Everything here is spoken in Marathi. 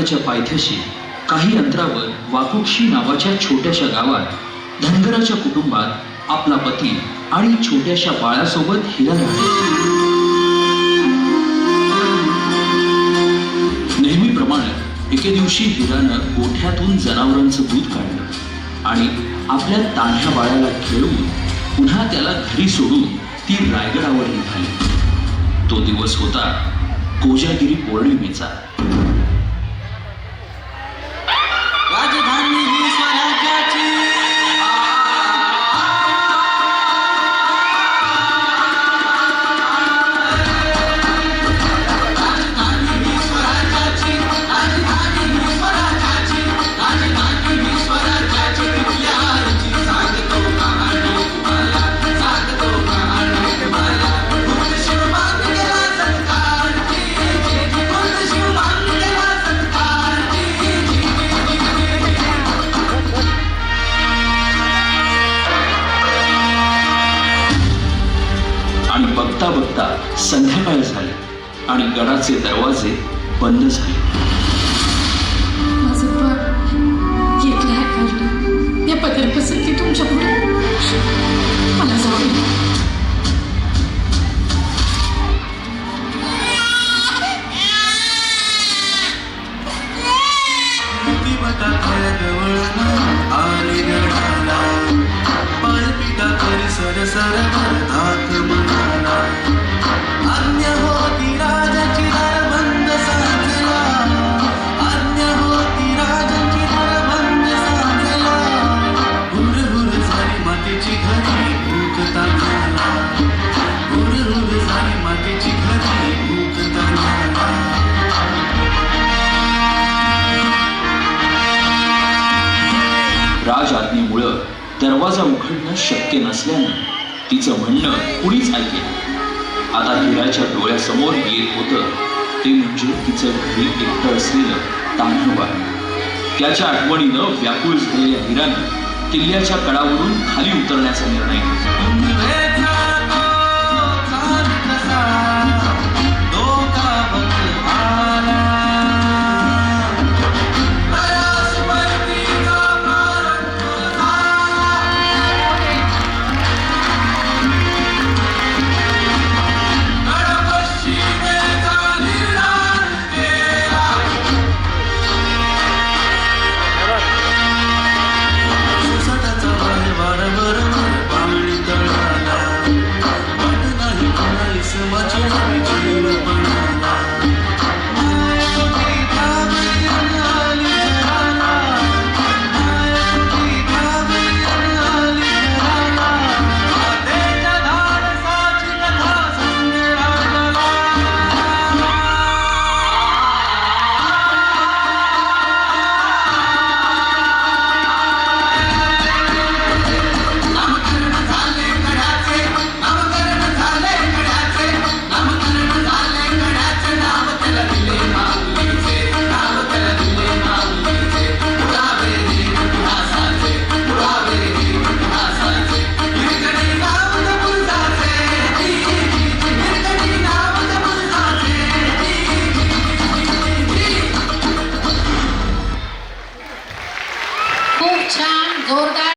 डोंगराच्या पायथ्याशी काही अंतरावर वाकुक्षी नावाच्या छोट्याशा गावात धनगराच्या कुटुंबात आपला पती आणि छोट्याशा बाळासोबत हिरा राहते. नेहमीप्रमाणे एके दिवशी हिरानं गोठ्यातून जनावरांचं दूध काढलं आणि आपल्या तान्ह्या बाळाला खेळवून पुन्हा त्याला घरी सोडून ती रायगडावर निघाली. तो दिवस होता कोजागिरी पौर्णिमेचा. राजधानी ही स्वराज्याची, राजधानी ही स्वराज्याची, राजधानी ही स्वराज्याची, राजधानी ही स्वराज्याची. कुठल्या आईची सांगतो कहाणी तुम्हाला, सांगतो कहाणी तुम्हाला. बुद्ध शिव मानलेला सत्कारची, बुद्ध शिव मानलेला सत्कारची. आणि बघता बघता संध्याकाळ झाली आणि गडाचे दरवाजे बंद झाले. माझं बाळ एकलं आहे काढलं. या पत्र पसंती तुमच्या पुढे मला जाऊ दे. कितीबटा जवळ आले गडाला, पायपिटा करी सरसर भरतात मनाला. आज्ञा होती राजाची दारबंद साजला, आज्ञा होती राजाची दारबंद साजला. हुर हुर झाली मातेची घरी भूक तानाला, हुर हुर झाली मातेची घरी भूक तानाला. राज आज्ञेमुळं दरवाजा उघडणं शक्य नसल्यानं तिचं म्हणणं कुणीच ऐकलं. आता हिराच्या डोळ्यासमोर येत होतं ते म्हणजे तिचं घरी एकटं असलेलं तान्हं बाळ. त्याच्या आठवणीनं व्याकुळ झालेल्या हिरानं किल्ल्याच्या कडावरून खाली उतरण्याचा निर्णय घेतला.